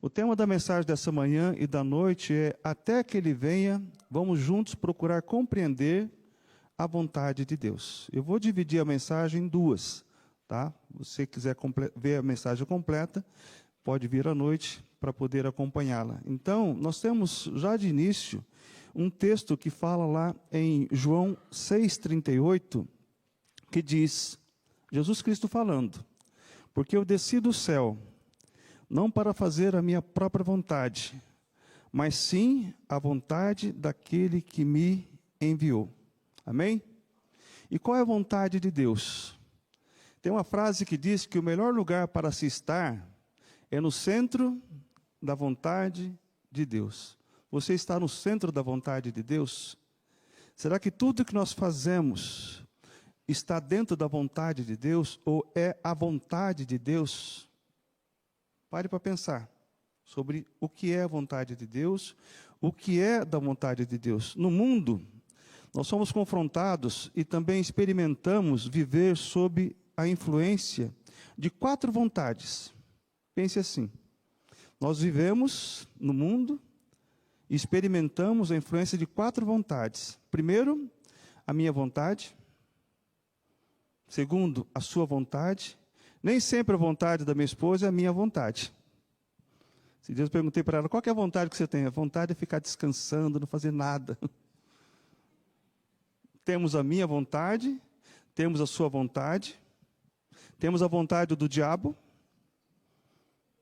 O tema da mensagem dessa manhã e da noite é: até que Ele venha, vamos juntos procurar compreender a vontade de Deus. Eu vou dividir a mensagem em duas, tá? Se você quiser ver a mensagem completa, pode vir à noite para poder acompanhá-la. Então, nós temos já de início um texto que fala lá em João 6,38, que diz, Jesus Cristo falando: porque eu desci do céu, não para fazer a minha própria vontade, mas sim a vontade daquele que me enviou. Amém? E qual é a vontade de Deus? Tem uma frase que diz que o melhor lugar para se estar é no centro da vontade de Deus. Você está no centro da vontade de Deus? Será que tudo que nós fazemos está dentro da vontade de Deus ou é a vontade de Deus? Pare para pensar sobre o que é a vontade de Deus, o que é da vontade de Deus. No mundo, nós somos confrontados e também experimentamos viver sob a influência de 4 vontades. Pense assim: nós vivemos no mundo e experimentamos a influência de 4 vontades. Primeiro, a minha vontade. Segundo, a sua vontade. Nem sempre a vontade da minha esposa é a minha vontade. Esse dia eu perguntei para ela: qual que é a vontade que você tem? A vontade é ficar descansando, não fazer nada. Temos a minha vontade, temos a sua vontade, temos a vontade do diabo.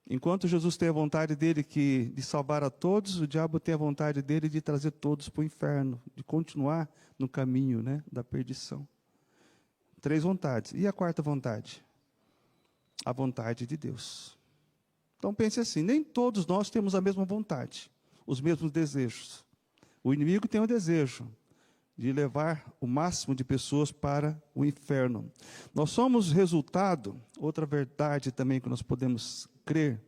Enquanto Jesus tem a vontade dele de salvar a todos, o diabo tem a vontade dele de trazer todos para o inferno, de continuar no caminho, da perdição. 3 vontades. E a 4ª vontade? A vontade de Deus. Então pense assim: nem todos nós temos a mesma vontade, os mesmos desejos. O inimigo tem o desejo de levar o máximo de pessoas para o inferno. Nós somos resultado, outra verdade também que nós podemos crer,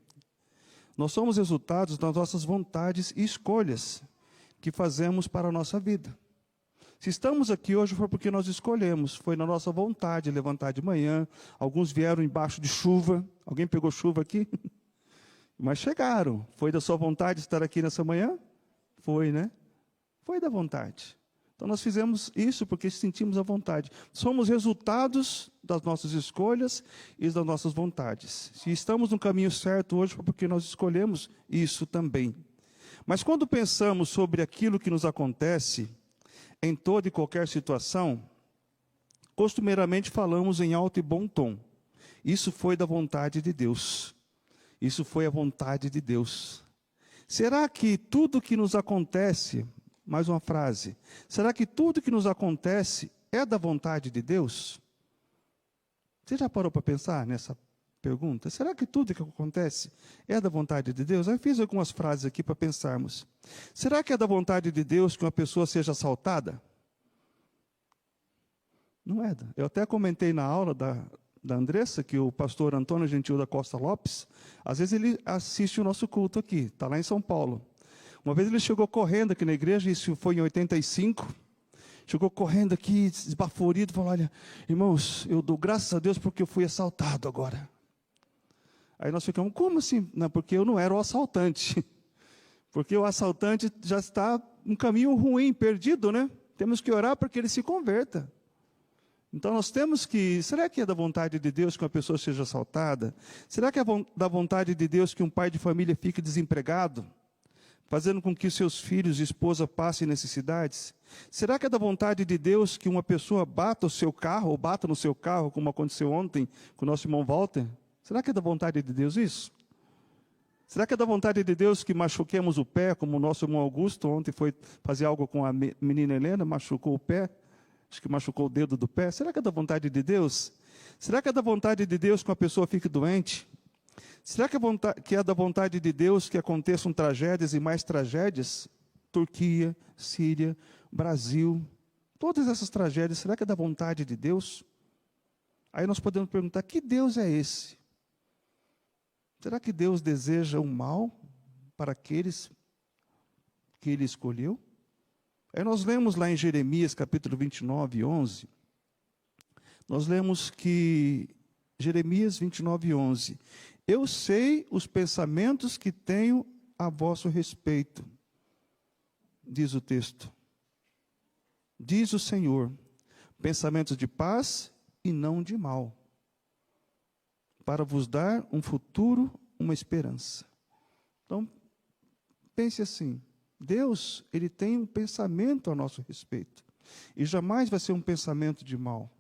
nós somos resultados das nossas vontades e escolhas que fazemos para a nossa vida. Se estamos aqui hoje foi porque nós escolhemos, foi na nossa vontade levantar de manhã. Alguns vieram embaixo de chuva. Alguém pegou chuva aqui? Mas chegaram. Foi da sua vontade estar aqui nessa manhã? Foi, né? Foi da vontade. Então nós fizemos isso porque sentimos a vontade. Somos resultados das nossas escolhas e das nossas vontades. Se estamos no caminho certo hoje foi porque nós escolhemos isso também. Mas quando pensamos sobre aquilo que nos acontece em toda e qualquer situação, costumeiramente falamos em alto e bom tom: isso foi da vontade de Deus. Isso foi a vontade de Deus. Será que tudo que nos acontece, mais uma frase, será que tudo que nos acontece é da vontade de Deus? Você já parou para pensar nessa pergunta? Será que tudo que acontece é da vontade de Deus? Eu fiz algumas frases aqui para pensarmos. Será que é da vontade de Deus que uma pessoa seja assaltada? Não é. Eu até comentei na aula da Andressa que o pastor Antônio Gentil da Costa Lopes, às vezes ele assiste o nosso culto aqui, está lá em São Paulo. Uma vez ele chegou correndo aqui na igreja, isso foi em 85, chegou correndo aqui, esbaforido, falou: olha, irmãos, eu dou graças a Deus porque eu fui assaltado agora. Aí nós ficamos: como assim? Não, porque eu não era o assaltante. Porque o assaltante já está um caminho ruim, perdido, né? Temos que orar para que ele se converta. Então nós temos que... Será que é da vontade de Deus que uma pessoa seja assaltada? Será que é da vontade de Deus que um pai de família fique desempregado, fazendo com que seus filhos e esposa passem necessidades? Será que é da vontade de Deus que uma pessoa bata o seu carro, ou bata no seu carro, como aconteceu ontem com o nosso irmão Walter? Será que é da vontade de Deus isso? Será que é da vontade de Deus que machuquemos o pé, como o nosso irmão Augusto ontem foi fazer algo com a menina Helena, machucou o pé, acho que machucou o dedo do pé? Será que é da vontade de Deus? Será que é da vontade de Deus que uma pessoa fique doente? Será que é da vontade de Deus que aconteçam tragédias e mais tragédias? Turquia, Síria, Brasil, todas essas tragédias, será que é da vontade de Deus? Aí nós podemos perguntar: que Deus é esse? Será que Deus deseja o mal para aqueles que Ele escolheu? Aí nós lemos lá em Jeremias, capítulo 29, 11, nós lemos que, Jeremias 29, 11, Eu sei os pensamentos que tenho a vosso respeito, diz o texto. Diz o Senhor, pensamentos de paz e não de mal, para vos dar um futuro, uma esperança. Então, pense assim, Deus, Ele tem um pensamento a nosso respeito, e jamais vai ser um pensamento de mal.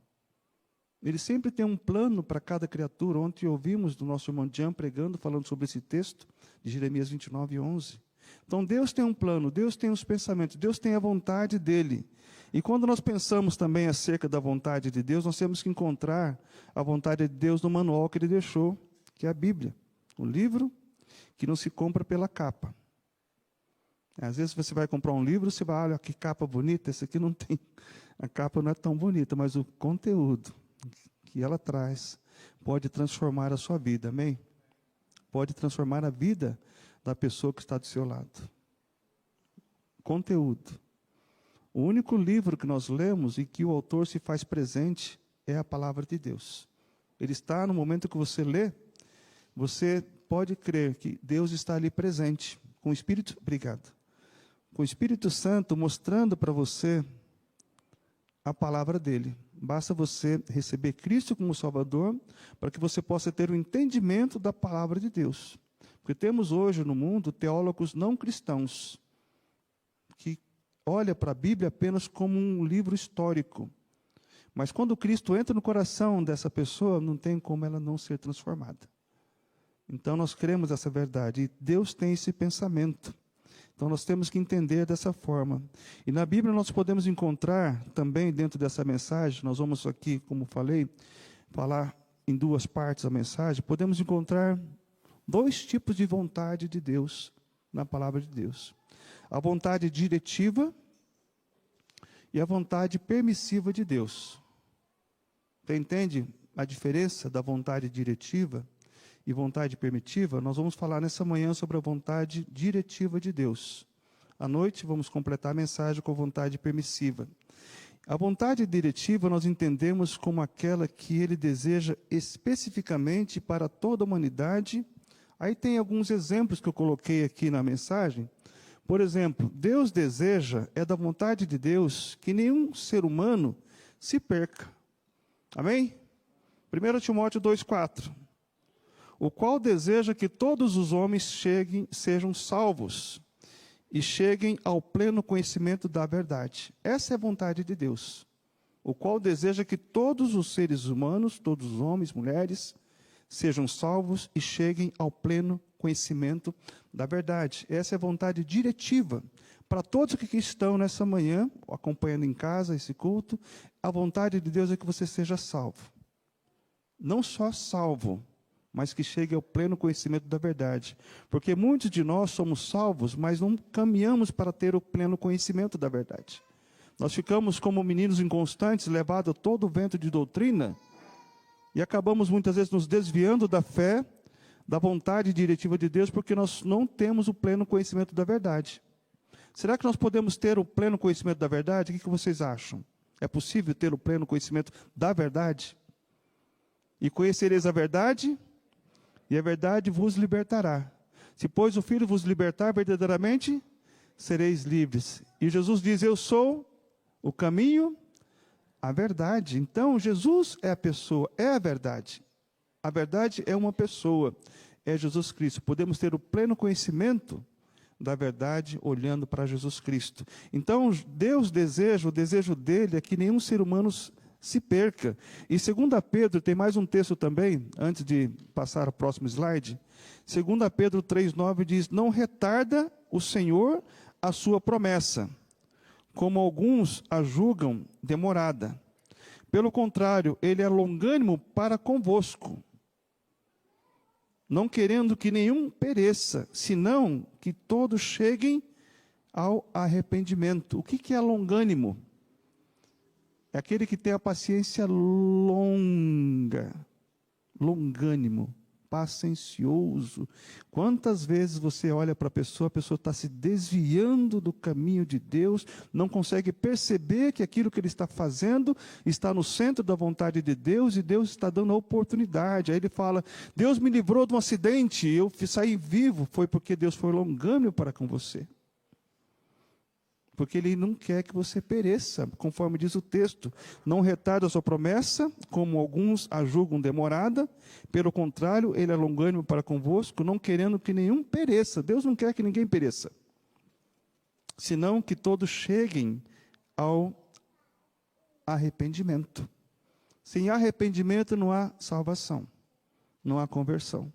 Ele sempre tem um plano para cada criatura. Ontem ouvimos do nosso irmão Jean pregando, falando sobre esse texto, de Jeremias 29:11. Então, Deus tem um plano, Deus tem os pensamentos, Deus tem a vontade dEle. E quando nós pensamos também acerca da vontade de Deus, nós temos que encontrar a vontade de Deus no manual que Ele deixou, que é a Bíblia. Um livro que não se compra pela capa. Às vezes você vai comprar um livro, você vai, olha que capa bonita, esse aqui não tem. A capa não é tão bonita, mas o conteúdo que ela traz pode transformar a sua vida, amém? Pode transformar a vida da pessoa que está do seu lado. Conteúdo. O único livro que nós lemos e que o autor se faz presente é a palavra de Deus. Ele está no momento que você lê, você pode crer que Deus está ali presente, com o Espírito, obrigado, com o Espírito Santo mostrando para você a palavra dele. Basta você receber Cristo como Salvador, para que você possa ter o entendimento da palavra de Deus. Porque temos hoje no mundo teólogos não cristãos, que olham para a Bíblia apenas como um livro histórico. Mas quando Cristo entra no coração dessa pessoa, não tem como ela não ser transformada. Então nós cremos essa verdade, e Deus tem esse pensamento. Então nós temos que entender dessa forma. E na Bíblia nós podemos encontrar também dentro dessa mensagem, nós vamos aqui, como falei, falar em duas partes a mensagem, podemos encontrar dois tipos de vontade de Deus na palavra de Deus. A vontade diretiva e a vontade permissiva de Deus. Você entende a diferença da vontade diretiva e vontade permitiva? Nós vamos falar nessa manhã sobre a vontade diretiva de Deus. À noite vamos completar a mensagem com a vontade permissiva. A vontade diretiva nós entendemos como aquela que Ele deseja especificamente para toda a humanidade. Aí tem alguns exemplos que eu coloquei aqui na mensagem. Por exemplo, Deus deseja, é da vontade de Deus, que nenhum ser humano se perca. Amém? 1 Timóteo 2,4. O qual deseja que todos os homens sejam salvos e cheguem ao pleno conhecimento da verdade. Essa é a vontade de Deus. O qual deseja que todos os seres humanos, todos os homens, mulheres, sejam salvos e cheguem ao pleno conhecimento da verdade. Essa é a vontade diretiva. Para todos que estão nessa manhã, acompanhando em casa esse culto, a vontade de Deus é que você seja salvo. Não só salvo, mas que chegue ao pleno conhecimento da verdade. Porque muitos de nós somos salvos, mas não caminhamos para ter o pleno conhecimento da verdade. Nós ficamos como meninos inconstantes, levados a todo o vento de doutrina, e acabamos muitas vezes nos desviando da fé, da vontade diretiva de Deus, porque nós não temos o pleno conhecimento da verdade. Será que nós podemos ter o pleno conhecimento da verdade? O que vocês acham? É possível ter o pleno conhecimento da verdade? E conhecereis a verdade, e a verdade vos libertará. Se, pois, o Filho vos libertar, verdadeiramente sereis livres. E Jesus diz, eu sou o caminho, a verdade. Então, Jesus é a pessoa, é a verdade. A verdade é uma pessoa, é Jesus Cristo. Podemos ter o pleno conhecimento da verdade olhando para Jesus Cristo. Então, Deus deseja, o desejo dele é que nenhum ser humano se perca. E 2 Pedro, tem mais um texto também, antes de passar ao próximo slide. 2 Pedro 3,9 diz, não retarda o Senhor a sua promessa, como alguns a julgam demorada. Pelo contrário, ele é longânimo para convosco, não querendo que nenhum pereça, senão que todos cheguem ao arrependimento. O que é longânimo? É aquele que tem a paciência longa, longânimo. paciencioso. Quantas vezes você olha para a pessoa está se desviando do caminho de Deus, não consegue perceber que aquilo que ele está fazendo está no centro da vontade de Deus e Deus está dando a oportunidade. Aí ele fala: Deus me livrou de um acidente, eu saí vivo, foi porque Deus foi longânimo para com você. Porque Ele não quer que você pereça, conforme diz o texto. Não retarda a sua promessa, como alguns a julgam demorada. Pelo contrário, Ele é longânimo para convosco, não querendo que nenhum pereça. Deus não quer que ninguém pereça, senão que todos cheguem ao arrependimento. Sem arrependimento não há salvação, não há conversão.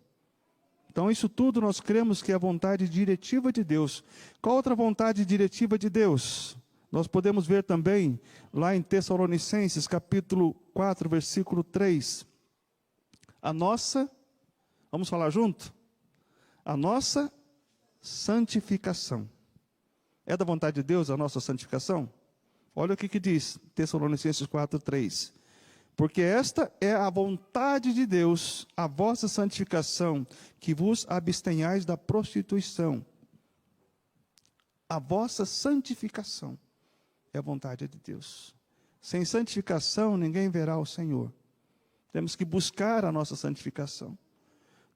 Então, isso tudo nós cremos que é a vontade diretiva de Deus. Qual outra vontade diretiva de Deus? Nós podemos ver também, lá em Tessalonicenses, capítulo 4, versículo 3. A nossa, vamos falar junto? A nossa santificação. É da vontade de Deus a nossa santificação? Olha o que diz Tessalonicenses 4, 3. Porque esta é a vontade de Deus, a vossa santificação, que vos abstenhais da prostituição. A vossa santificação é a vontade de Deus. Sem santificação, ninguém verá o Senhor. Temos que buscar a nossa santificação.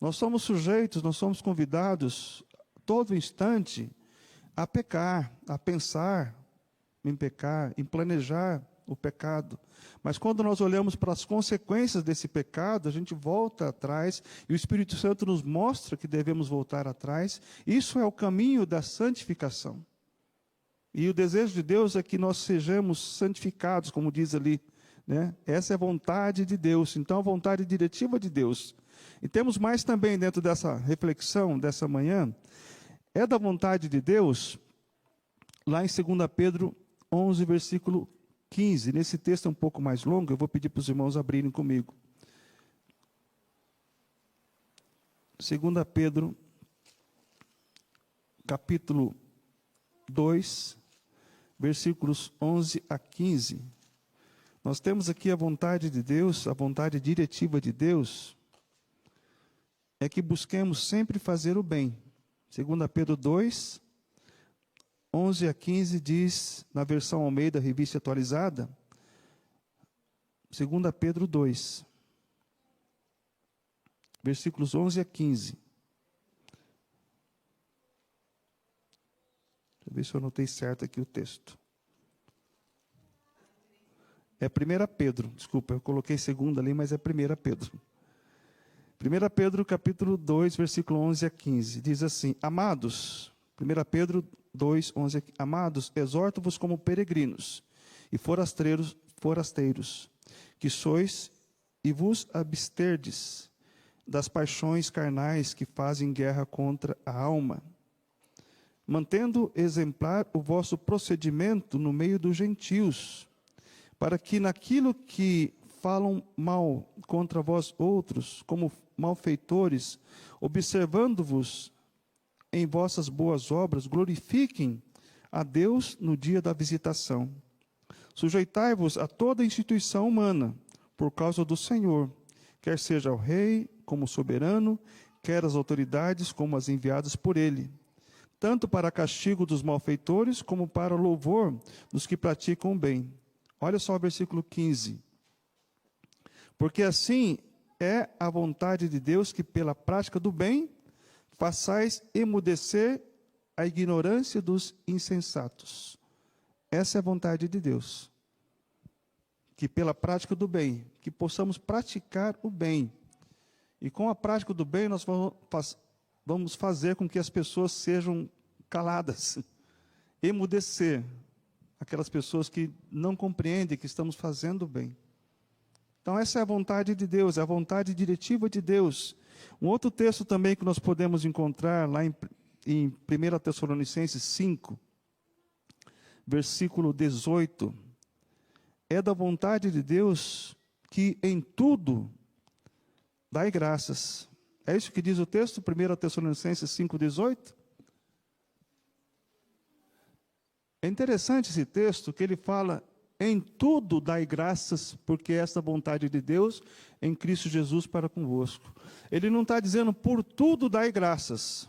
Nós somos sujeitos, nós somos convidados, todo instante, a pecar, a pensar em pecar, em planejar o pecado. Mas quando nós olhamos para as consequências desse pecado, a gente volta atrás, e o Espírito Santo nos mostra que devemos voltar atrás. Isso é o caminho da santificação. E o desejo de Deus é que nós sejamos santificados, como diz ali, né? Essa é a vontade de Deus, então a vontade diretiva de Deus. E temos mais também dentro dessa reflexão, dessa manhã, é da vontade de Deus, lá em 2 Pedro 11, versículo 15, nesse texto é um pouco mais longo, eu vou pedir para os irmãos abrirem comigo. 2 Pedro, capítulo 2, versículos 11 a 15. Nós temos aqui a vontade de Deus, a vontade diretiva de Deus, é que busquemos sempre fazer o bem. 2 Pedro 2, 11 a 15 diz, na versão Almeida, revista atualizada, 2 Pedro 2, versículos 11 a 15. Deixa eu ver se eu anotei certo aqui o texto. É 1 Pedro, desculpa, eu coloquei segunda ali, mas é 1 Pedro. 1 Pedro, capítulo 2, versículo 11 a 15, diz assim: Amados, 1 Pedro 2, 11, amados, exorto-vos como peregrinos e forasteiros, que sois, e vos absterdes das paixões carnais que fazem guerra contra a alma, mantendo exemplar o vosso procedimento no meio dos gentios, para que naquilo que falam mal contra vós outros, como malfeitores, observando-vos em vossas boas obras, glorifiquem a Deus no dia da visitação. Sujeitai-vos a toda instituição humana, por causa do Senhor, quer seja o rei como soberano, quer as autoridades como as enviadas por ele, tanto para castigo dos malfeitores, como para louvor dos que praticam o bem. Olha só o versículo 15. Porque assim é a vontade de Deus que pela prática do bem façais emudecer a ignorância dos insensatos. Essa é a vontade de Deus. Que pela prática do bem, que possamos praticar o bem. E com a prática do bem, nós vamos fazer com que as pessoas sejam caladas. Emudecer aquelas pessoas que não compreendem que estamos fazendo o bem. Então essa é a vontade de Deus, é a vontade diretiva de Deus. Um outro texto também que nós podemos encontrar lá em 1 Tessalonicenses 5, versículo 18, é da vontade de Deus que em tudo dai graças. É isso que diz o texto, 1 Tessalonicenses 5, 18? É interessante esse texto, que ele fala Em tudo dai graças, porque esta vontade de Deus em Cristo Jesus para convosco. Ele não está dizendo por tudo dai graças.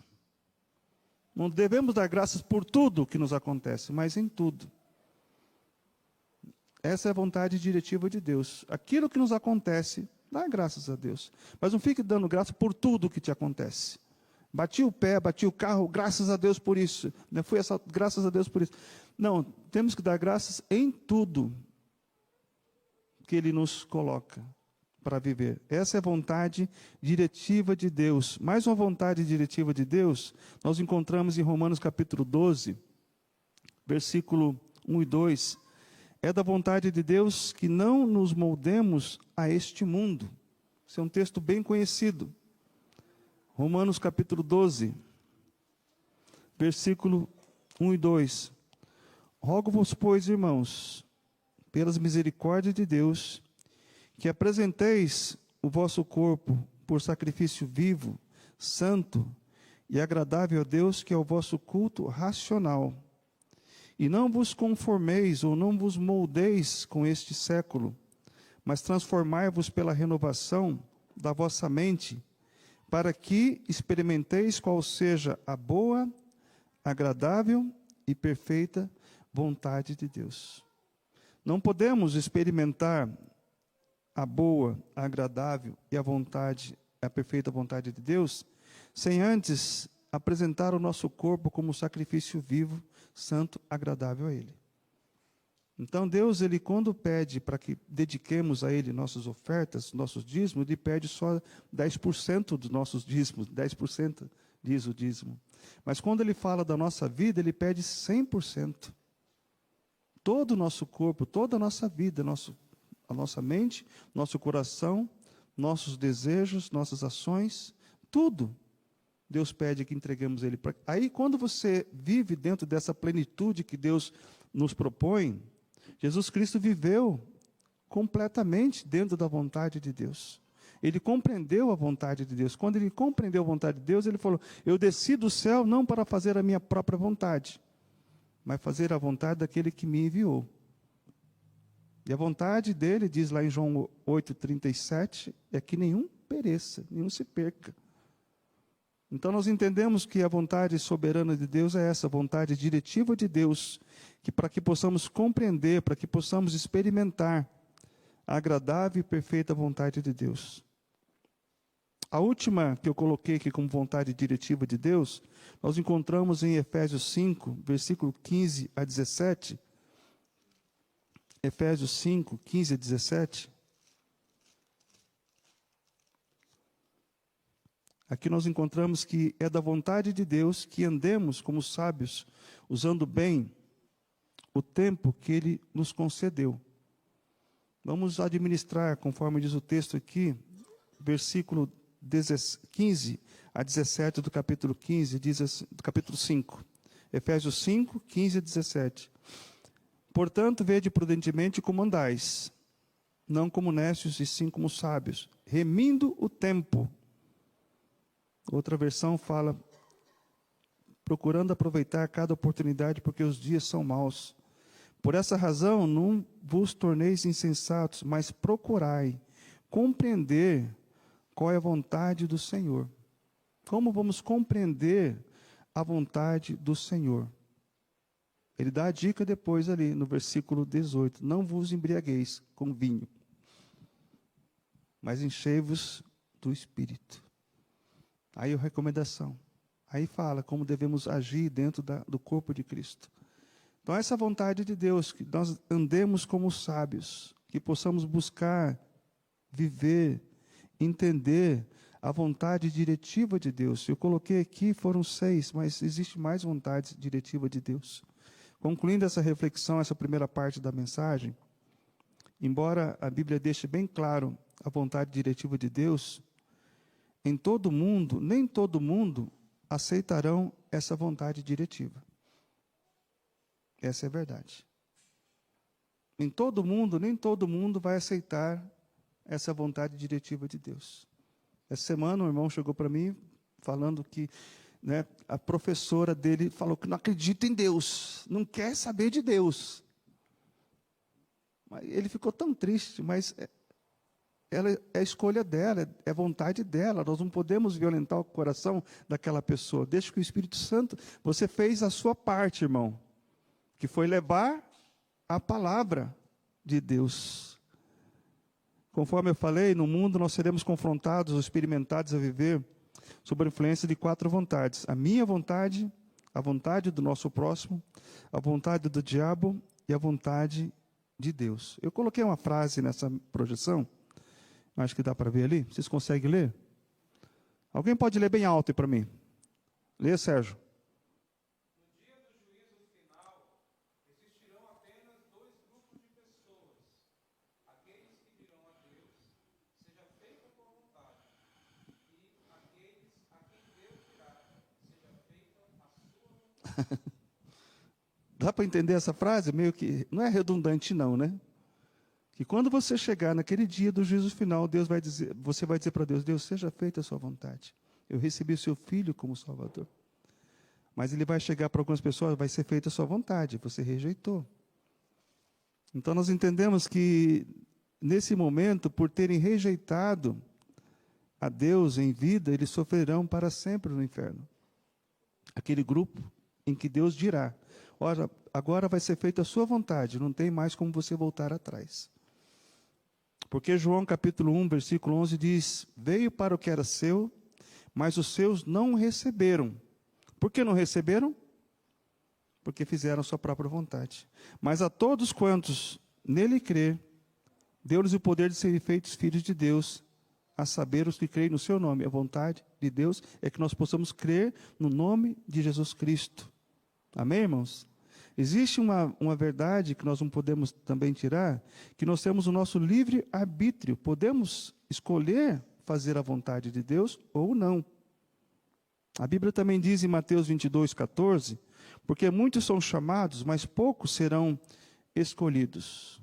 Não devemos dar graças por tudo que nos acontece, mas em tudo. Essa é a vontade diretiva de Deus. Aquilo que nos acontece, dá graças a Deus. Mas não fique dando graças por tudo que te acontece. Bati o pé, bati o carro, graças a Deus por isso. Graças a Deus por isso. Não, temos que dar graças em tudo que Ele nos coloca para viver. Essa é a vontade diretiva de Deus. Mais uma vontade diretiva de Deus, nós encontramos em Romanos capítulo 12, versículo 1 e 2. É da vontade de Deus que não nos moldemos a este mundo. Esse é um texto bem conhecido. Romanos capítulo 12, versículo 1 e 2. Rogo-vos, pois, irmãos, pelas misericórdias de Deus, que apresenteis o vosso corpo por sacrifício vivo, santo e agradável a Deus, que é o vosso culto racional. E não vos conformeis ou não vos moldeis com este século, mas transformai-vos pela renovação da vossa mente, para que experimenteis qual seja a boa, agradável e perfeita vontade de Deus. Não podemos experimentar a boa, a agradável e a perfeita vontade de Deus, sem antes apresentar o nosso corpo como sacrifício vivo, santo, agradável a Ele. Então Deus, Ele quando pede para que dediquemos a Ele nossas ofertas, nossos dízimos, Ele pede só 10% dos nossos dízimos, 10% diz o dízimo. Mas quando Ele fala da nossa vida, Ele pede 100%. Todo o nosso corpo, toda a nossa vida, a nossa mente, nosso coração, nossos desejos, nossas ações, tudo, Deus pede que entreguemos Ele. Aí, quando você vive dentro dessa plenitude que Deus nos propõe, Jesus Cristo viveu completamente dentro da vontade de Deus. Ele compreendeu a vontade de Deus. Quando ele compreendeu a vontade de Deus, ele falou: eu desci do céu não para fazer a minha própria vontade, mas fazer a vontade daquele que me enviou. E a vontade dele, diz lá em João 8,37, é que nenhum pereça, nenhum se perca. Então nós entendemos que a vontade soberana de Deus é essa, a vontade diretiva de Deus, que para que possamos compreender, para que possamos experimentar a agradável e perfeita vontade de Deus. A última que eu coloquei aqui como vontade diretiva de Deus, nós encontramos em Efésios 5, versículo 15 a 17. Efésios 5, 15 a 17. Aqui nós encontramos que é da vontade de Deus que andemos como sábios, usando bem o tempo que Ele nos concedeu. Vamos administrar, conforme diz o texto aqui, versículo 15 a 17 do capítulo 15, diz assim, do capítulo 5. Efésios 5, 15 a 17. Portanto, vede prudentemente como andais, não como necios e sim como sábios, remindo o tempo. Outra versão fala, procurando aproveitar cada oportunidade, porque os dias são maus. Por essa razão, não vos torneis insensatos, mas procurai compreender qual é a vontade do Senhor. Como vamos compreender a vontade do Senhor? Ele dá a dica depois ali, no versículo 18. Não vos embriagueis com vinho, mas enchei-vos do Espírito. Aí a recomendação. Aí fala como devemos agir dentro do corpo de Cristo. Então essa vontade de Deus, que nós andemos como sábios, que possamos buscar, viver, entender a vontade diretiva de Deus. Eu coloquei aqui, foram 6, mas existe mais vontade diretiva de Deus. Concluindo essa reflexão, essa primeira parte da mensagem, embora a Bíblia deixe bem claro a vontade diretiva de Deus, em todo mundo, nem todo mundo aceitarão essa vontade diretiva. Essa é a verdade. Em todo mundo, nem todo mundo vai aceitar essa vontade diretiva de Deus. Essa semana um irmão chegou para mim falando que a professora dele falou que não acredita em Deus, não quer saber de Deus. Ele ficou tão triste, mas ela é a escolha dela, é a vontade dela. Nós não podemos violentar o coração daquela pessoa. Deixa que o Espírito Santo, você fez a sua parte, irmão, que foi levar a palavra de Deus. Conforme eu falei, no mundo nós seremos confrontados ou experimentados a viver sob a influência de 4 vontades: a minha vontade, a vontade do nosso próximo, a vontade do diabo e a vontade de Deus. Eu coloquei uma frase nessa projeção, acho que dá para ver ali. Vocês conseguem ler? Alguém pode ler bem alto aí para mim? Lê, Sérgio. No dia do juízo final, existirão apenas 2 grupos de pessoas: aqueles que dirão a Deus, seja feita a tua vontade, e aqueles a quem Deus dirá, seja feita a sua vontade. Dá para entender essa frase? Meio que não é redundante não, né? Que quando você chegar naquele dia do juízo final, você vai dizer para Deus: Deus, seja feita a sua vontade. Eu recebi o seu filho como Salvador. Mas ele vai chegar para algumas pessoas: vai ser feita a sua vontade, você rejeitou. Então nós entendemos que nesse momento, por terem rejeitado a Deus em vida, eles sofrerão para sempre no inferno. Aquele grupo em que Deus dirá: ora, agora vai ser feita a sua vontade, não tem mais como você voltar atrás. Porque João capítulo 1, versículo 11 diz: veio para o que era seu, mas os seus não o receberam. Por que não receberam? Porque fizeram a sua própria vontade. Mas a todos quantos nele crer, deu-lhes o poder de serem feitos filhos de Deus, a saber, os que creem no seu nome. A vontade de Deus é que nós possamos crer no nome de Jesus Cristo. Amém, irmãos? Existe uma verdade que nós não podemos também tirar, que nós temos o nosso livre-arbítrio. Podemos escolher fazer a vontade de Deus ou não. A Bíblia também diz em Mateus 22, 14, porque muitos são chamados, mas poucos serão escolhidos.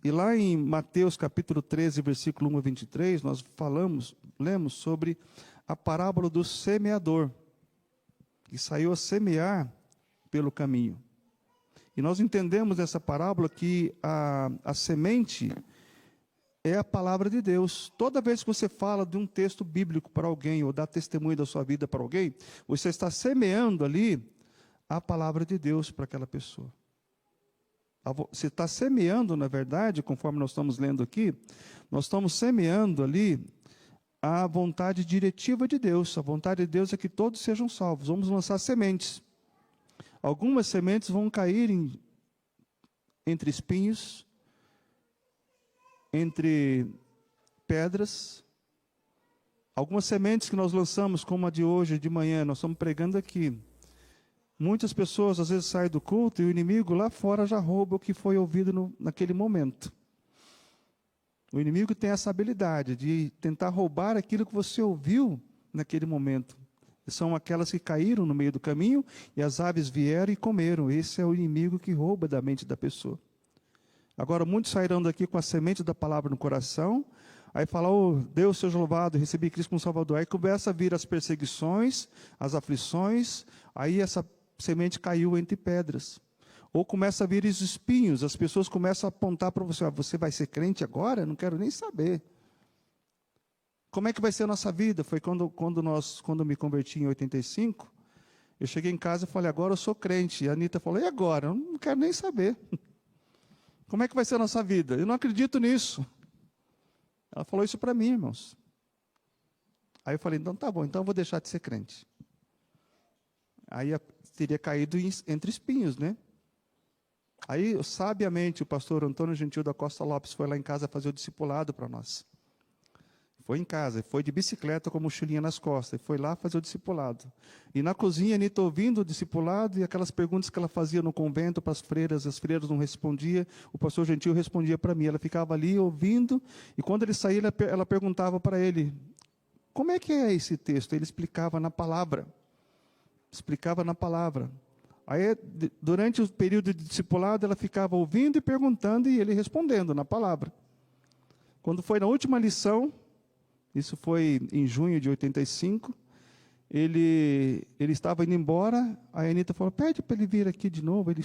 E lá em Mateus capítulo 13, versículo 1 a 23, nós lemos sobre a parábola do semeador, que saiu a semear pelo caminho. E nós entendemos nessa parábola que a semente é a palavra de Deus. Toda vez que você fala de um texto bíblico para alguém, ou dá testemunho da sua vida para alguém, você está semeando ali a palavra de Deus para aquela pessoa. Você está semeando, na verdade, conforme nós estamos lendo aqui, nós estamos semeando ali a vontade diretiva de Deus. A vontade de Deus é que todos sejam salvos. Vamos lançar sementes. Algumas sementes vão cair entre espinhos, entre pedras. Algumas sementes que nós lançamos, como a de hoje, de manhã, nós estamos pregando aqui. Muitas pessoas, às vezes, saem do culto e o inimigo lá fora já rouba o que foi ouvido naquele momento. O inimigo tem essa habilidade de tentar roubar aquilo que você ouviu naquele momento. São aquelas que caíram no meio do caminho e as aves vieram e comeram. Esse é o inimigo que rouba da mente da pessoa. Agora, muitos sairão daqui com a semente da palavra no coração, aí falam: oh, Deus seja louvado, recebi Cristo como Salvador. Aí começa a vir as perseguições, as aflições, aí essa semente caiu entre pedras. Ou começa a vir os espinhos, as pessoas começam a apontar para você: você vai ser crente agora? Não quero nem saber. Como é que vai ser a nossa vida? Foi quando eu me converti em 85, eu cheguei em casa e falei: agora eu sou crente. E a Anitta falou: e agora? Eu não quero nem saber. Como é que vai ser a nossa vida? Eu não acredito nisso. Ela falou isso para mim, irmãos. Aí eu falei: então tá bom, então eu vou deixar de ser crente. Aí teria caído entre espinhos, né? Aí, sabiamente, o pastor Antônio Gentil da Costa Lopes foi lá em casa fazer o discipulado para nós. Foi em casa, foi de bicicleta com a mochilinha nas costas, foi lá fazer o discipulado. E na cozinha, a Anitta ouvindo o discipulado, e aquelas perguntas que ela fazia no convento para as freiras não respondiam, o pastor Gentil respondia para mim. Ela ficava ali ouvindo, e quando ele saía, ela perguntava para ele: como é que é esse texto? Ele explicava na palavra. Explicava na palavra. Aí, durante o período de discipulado, ela ficava ouvindo e perguntando, e ele respondendo na palavra. Quando foi na última lição, isso foi em junho de 85, ele estava indo embora, a Anitta falou: pede para ele vir aqui de novo. Ele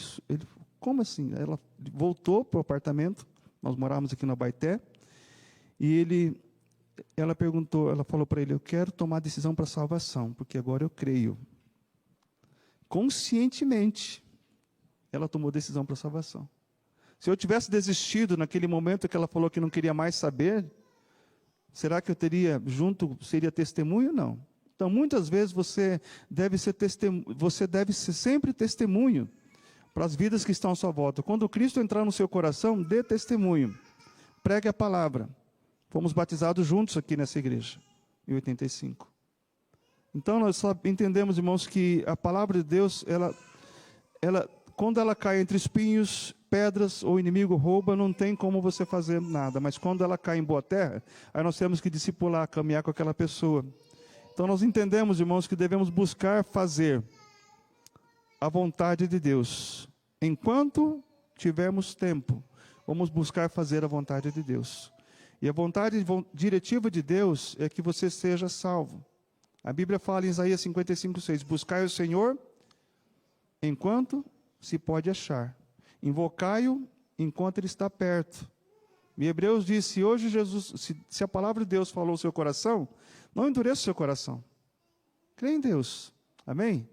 Como assim? Ela voltou para o apartamento, nós morávamos aqui no Abaeté, e ela falou para ele, eu quero tomar decisão para a salvação, porque agora eu creio. Conscientemente, ela tomou decisão para a salvação. Se eu tivesse desistido naquele momento que ela falou que não queria mais saber, será que eu seria testemunho? Não. Então, muitas vezes você deve ser sempre testemunho para as vidas que estão à sua volta. Quando Cristo entrar no seu coração, dê testemunho. Pregue a palavra. Fomos batizados juntos aqui nessa igreja, em 85. Então, nós entendemos, irmãos, que a palavra de Deus, quando ela cai entre espinhos, pedras, ou o inimigo rouba, não tem como você fazer nada. Mas quando ela cai em boa terra, aí nós temos que discipular, caminhar com aquela pessoa. Então, nós entendemos, irmãos, que devemos buscar fazer a vontade de Deus. Enquanto tivermos tempo, vamos buscar fazer a vontade de Deus. E a vontade diretiva de Deus é que você seja salvo. A Bíblia fala em Isaías 55:6, buscai o Senhor enquanto se pode achar. Invocai-o enquanto ele está perto. E Hebreus diz, se a palavra de Deus falou no seu coração, não endureça o seu coração. Crê em Deus. Amém?